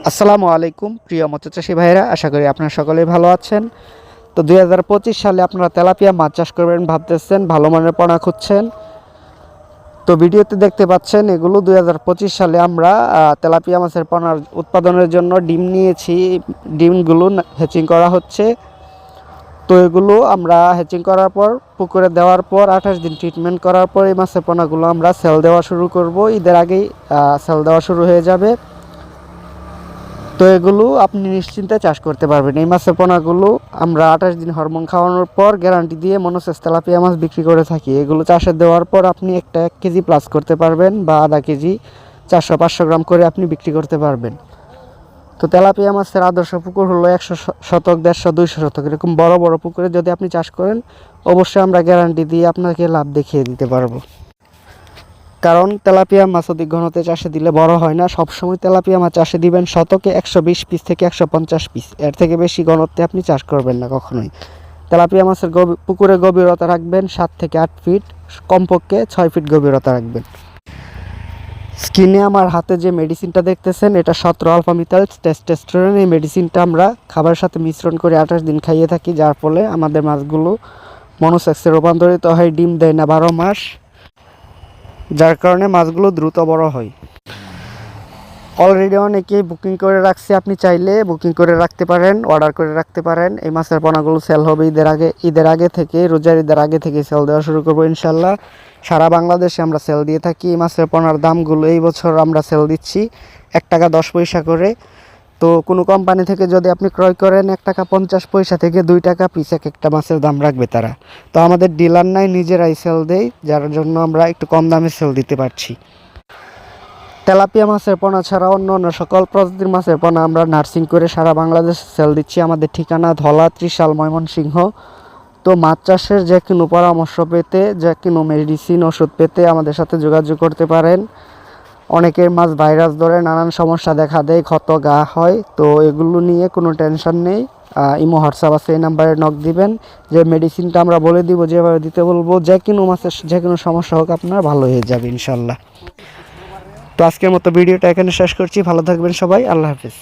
আসসালামু আলাইকুম প্রিয় মৎস্য চাষী ভাইরা, আশা করি আপনারা সকলেই ভালো আছেন। তো 2025 সালে আপনারা তেলাপিয়া মাছ চাষ করবেন ভাবতেছেন, ভালো মানের পোনা খুঁজছেন। তো ভিডিওতে দেখতে পাচ্ছেন এগুলো 2025 সালে আমরা তেলাপিয়া মাছের পোনার উৎপাদনের জন্য ডিম নিয়েছি। ডিমগুলো হ্যাচিং করা হচ্ছে। তো এগুলো আমরা হ্যাচিং করার পর পুকুরে দেওয়ার পর 28 দিন ট্রিটমেন্ট করার পর এই মাছের পোনাগুলো আমরা সেল দেওয়া শুরু করব। ঈদের আগেই সেল দেওয়া শুরু হয়ে যাবে। তো এগুলো আপনি নিশ্চিন্তে চাষ করতে পারবেন। এই মাছের পোনাগুলো আমরা 28 দিন হরমোন খাওয়ানোর পর গ্যারান্টি দিয়ে মনোসেস তেলাপিয়া মাছ বিক্রি করে থাকি। এগুলো চাষে দেওয়ার পর আপনি একটা 1 কেজি প্লাস করতে পারবেন বা আধা কেজি 400-500 গ্রাম করে আপনি বিক্রি করতে পারবেন। তো তেলাপিয়া মাছের আদর্শ পুকুর হলো 100 শতক, 150-200 শতক এরকম বড় বড় পুকুরে যদি আপনি চাষ করেন, অবশ্যই আমরা গ্যারান্টি দিয়ে আপনাকে লাভ দেখিয়ে দিতে পারবো। কারণ তেলাপিয়া মাছ অধিক ঘনত্বে চাষে দিলে বড় হয় না। সবসময় তেলাপিয়া মাছ চাষে দিবেন শতকে 120 পিস থেকে 150 পিস, এর থেকে বেশি ঘনত্বে আপনি চাষ করবেন না কখনোই। তেলাপিয়া মাছের পুকুরে গভীরতা রাখবেন 7 থেকে 8 ফিট, কমপক্ষে 6 ফিট গভীরতা রাখবেন। স্কিনে আমার হাতে যে মেডিসিনটা দেখতেছেন, এটা 17 আলফা মিথাইল টেস্টোস্টেরন। এই মেডিসিনটা আমরা খাবারের সাথে মিশ্রণ করে 28 দিন খাইয়ে থাকি, যার ফলে আমাদের মাছগুলো মনোসেক্সে রূপান্তরিত হয়, ডিম দেয় না 12 মাস, যার কারণে মাছগুলো দ্রুত বড় হয়। অলরেডি অনেকেই বুকিং করে রাখছে, আপনি চাইলে বুকিং করে রাখতে পারেন, অর্ডার করে রাখতে পারেন। এই মাছের পোনাগুলো সেল হবে ঈদের আগে থেকে, রোজার ঈদের আগে থেকে সেল দেওয়া শুরু করবো ইনশাল্লাহ। সারা বাংলাদেশে আমরা সেল দিয়ে থাকি। এই মাছের পোনার দামগুলো এই বছর আমরা সেল দিচ্ছি 1 টাকা 10 পয়সা করে। তো কোনো কোম্পানি থেকে যদি আপনি ক্রয় করেন 1 টাকা 50 পয়সা থেকে 2 টাকা পিস একটা মাছের দাম রাখবে তারা। তো আমাদের ডিলার নাই, নিজেরাই সেল দেই, যার জন্য আমরা একটু কম দামে সেল দিতে পারছি। তেলাপিয়া মাছের পোনা ছাড়া অন্য অন্য সকল প্রজাতির মাছের পোনা আমরা নার্সিং করে সারা বাংলাদেশে সেল দিচ্ছি। আমাদের ঠিকানা ধলা, ত্রিশাল, ময়মনসিংহ। তো মাছ চাষের যে কোনো পরামর্শ পেতে, যে কোনো মেডিসিন ওষুধ পেতে আমাদের সাথে যোগাযোগ করতে পারেন। অনেকের মাছ ভাইরাস ধরে নানান সমস্যা দেখা দেয়, ক্ষত গা হয়। তো এগুলো নিয়ে কোনো টেনশন নেই। ইমো হোয়াটসঅ্যাপ আছে, এই নাম্বারে নক দিবেন। যে মেডিসিনটা আমরা বলে দিব, যেভাবে দিতে বলবো, যে কোনো মাছের যে কোনো সমস্যা হোক আপনার ভালো হয়ে যাবে ইনশাল্লাহ। তো আজকের মতো ভিডিওটা এখানে শেষ করছি। ভালো থাকবেন সবাই, আল্লাহ হাফেজ।